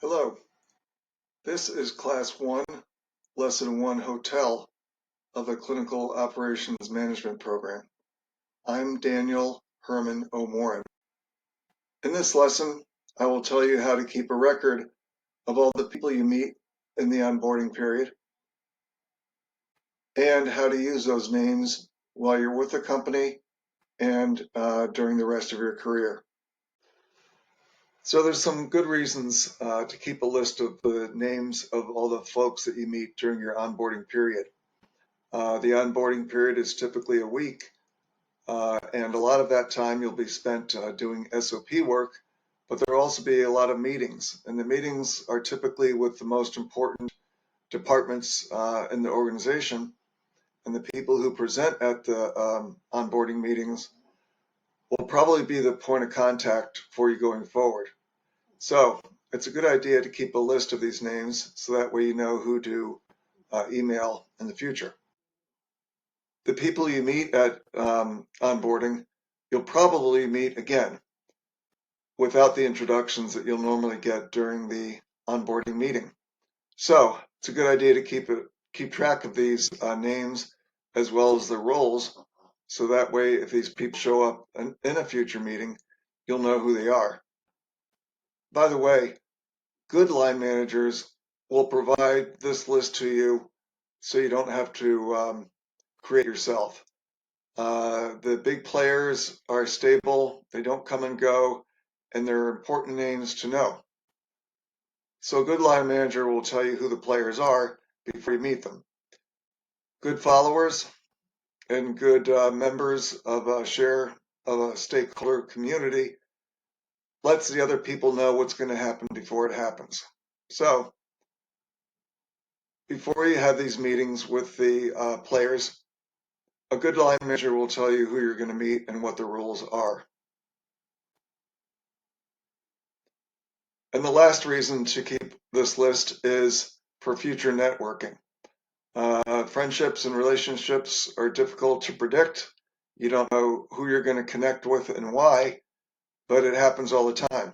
Hello, this is Class 1, Lesson 1 Hotel of the Clinical Operations Management Program. I'm Daniel.omorain. In this lesson, I will tell you how to keep a record of all the people you meet in the onboarding period and how to use those names while you're with the company and during the rest of your career. So there's some good reasons to keep a list of the names of all the folks that you meet during your onboarding period. The onboarding period is typically a week, and a lot of that time you'll be spent doing SOP work, but there will also be a lot of meetings, and the meetings are typically with the most important departments in the organization, and the people who present at the onboarding meetings will probably be the point of contact for you going forward. So it's a good idea to keep a list of these names so that way you know who to email in the future. The people you meet at onboarding, you'll probably meet again without the introductions that you'll normally get during the onboarding meeting. So it's a good idea to keep track of these names as well as their roles, so that way if these people show up in a future meeting, you'll know who they are. By the way, good line managers will provide this list to you so you don't have to create yourself. The big players are stable, they don't come and go, and they're important names to know. So a good line manager will tell you who the players are before you meet them. Good followers and good members of a stakeholder community lets the other people know what's going to happen before it happens. So before you have these meetings with the players, a good line manager will tell you who you're going to meet and what the rules are. And the last reason to keep this list is for future networking. Friendships and relationships are difficult to predict. You don't know who you're going to connect with and why, but it happens all the time.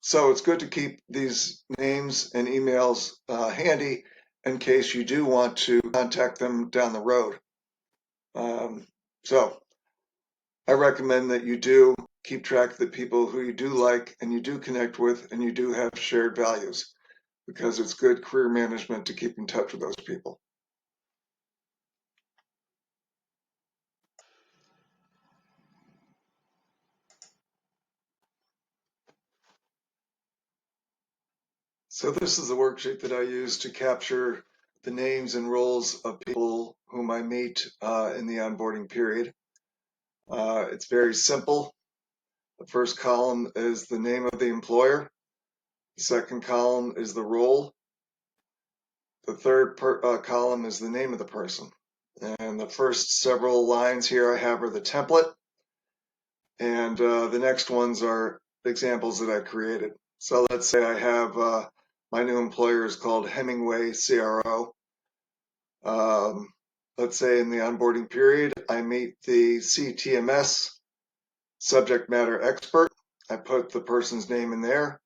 So it's good to keep these names and emails handy in case you do want to contact them down the road. So I recommend that you do keep track of the people who you do like and you do connect with and you do have shared values, because it's good career management to keep in touch with those people. So this is the worksheet that I use to capture the names and roles of people whom I meet in the onboarding period. It's very simple. The first column is the name of the employer. The second column is the role. The third column is the name of the person. And the first several lines here I have are the template. And the next ones are examples that I created. So let's say I have my new employer is called Hemingway CRO. Let's say in the onboarding period, I meet the CTMS subject matter expert. I put the person's name in there.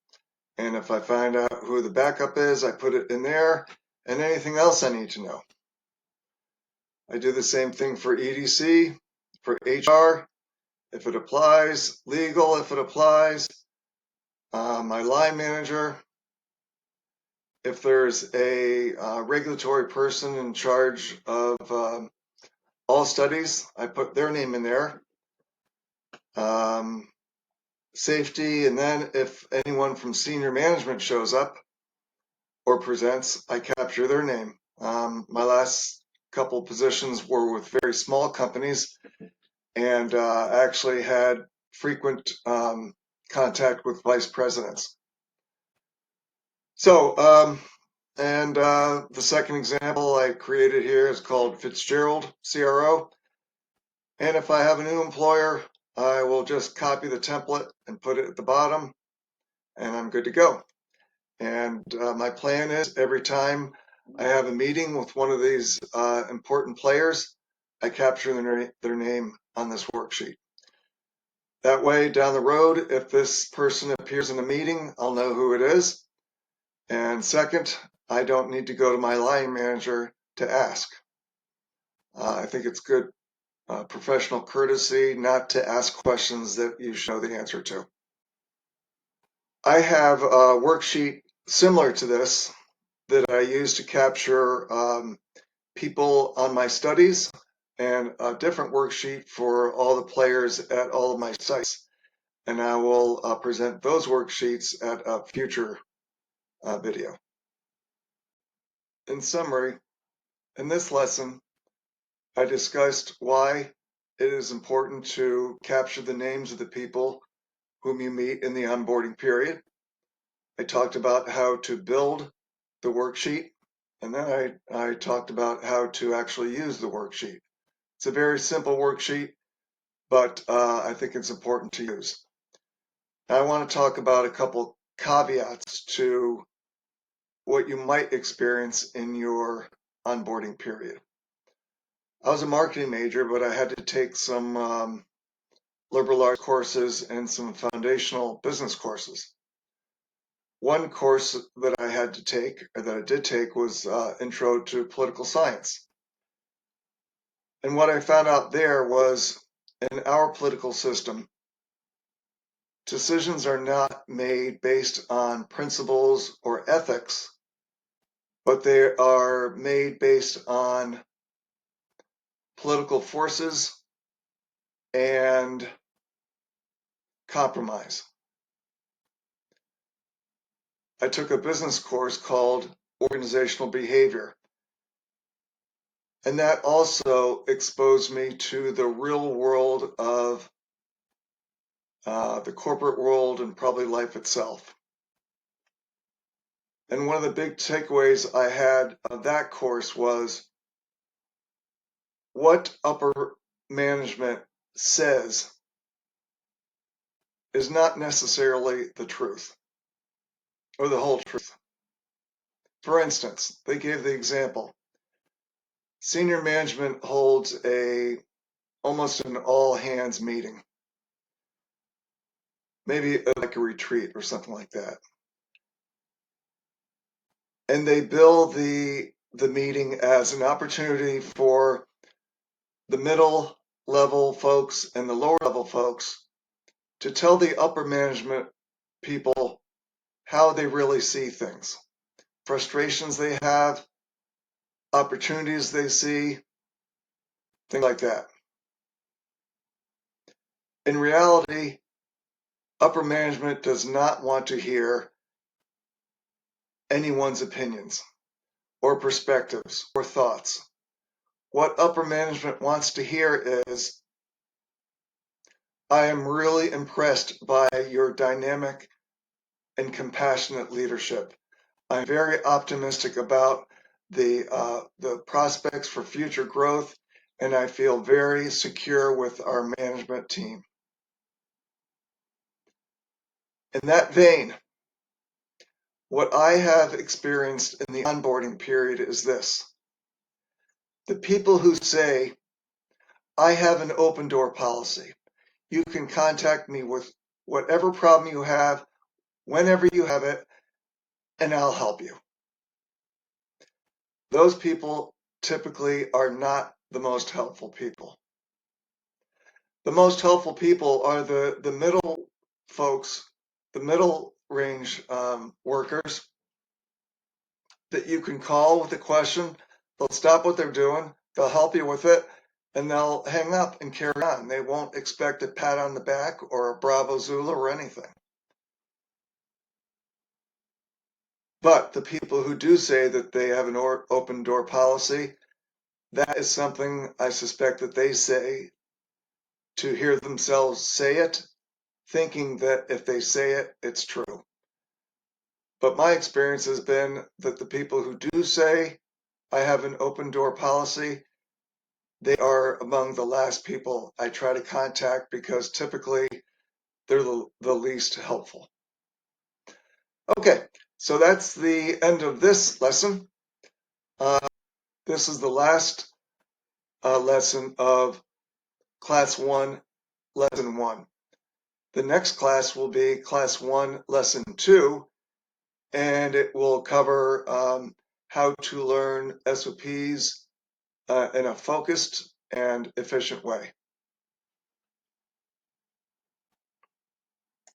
And if I find out who the backup is, I put it in there, and anything else I need to know. I do the same thing for EDC, for HR, if it applies, legal, if it applies, my line manager. If there's a regulatory person in charge of all studies, I put their name in there. Safety, and then if anyone from senior management shows up or presents, I capture their name. My last couple positions were with very small companies, and I actually had frequent contact with vice presidents. So, the second example I created here is called Fitzgerald CRO. And if I have a new employer, I will just copy the template and put it at the bottom, and I'm good to go. And my plan is every time I have a meeting with one of these important players, I capture their name on this worksheet. That way, down the road, if this person appears in a meeting, I'll know who it is. And second, I don't need to go to my line manager to ask. I think it's good professional courtesy not to ask questions that you should know the answer to. I have a worksheet similar to this that I use to capture people on my studies, and a different worksheet for all the players at all of my sites. And I will present those worksheets at a future video. In summary, in this lesson, I discussed why it is important to capture the names of the people whom you meet in the onboarding period. I talked about how to build the worksheet, and then I talked about how to actually use the worksheet. It's a very simple worksheet, but I think it's important to use. I want to talk about a couple caveats to what you might experience in your onboarding period. I was a marketing major, but I had to take some liberal arts courses and some foundational business courses. One course that I had to take, or that I did take, was Intro to Political Science. And what I found out there was, in our political system, decisions are not made based on principles or ethics, but they are made based on political forces and compromise. I took a business course called Organizational Behavior, and that also exposed me to the real world of the corporate world and probably life itself. And one of the big takeaways I had of that course was what upper management says is not necessarily the truth or the whole truth. For instance, they gave the example. Senior management holds almost an all hands meeting, maybe like a retreat or something like that. And they bill the meeting as an opportunity for the middle level folks and the lower level folks to tell the upper management people how they really see things, frustrations they have, opportunities they see, things like that. In reality, upper management does not want to hear anyone's opinions or perspectives or thoughts. What upper management wants to hear is, I am really impressed by your dynamic and compassionate leadership. I'm very optimistic about the prospects for future growth, and I feel very secure with our management team. In that vein, what I have experienced in the onboarding period is this. The people who say, I have an open door policy. You can contact me with whatever problem you have, whenever you have it, and I'll help you. Those people typically are not the most helpful people. The most helpful people are the middle folks, the middle range workers that you can call with a question. They'll stop what they're doing, they'll help you with it, and they'll hang up and carry on. They won't expect a pat on the back or a bravo Zula or anything. But the people who do say that they have an open door policy, that is something I suspect that they say to hear themselves say it, thinking that if they say it, it's true. But my experience has been that the people who do say, I have an open door policy, they are among the last people I try to contact because typically they're the least helpful. Okay, so that's the end of this lesson. This is the last lesson of Class 1, Lesson 1. The next class will be Class 1, Lesson 2, and it will cover how to learn SOPs in a focused and efficient way.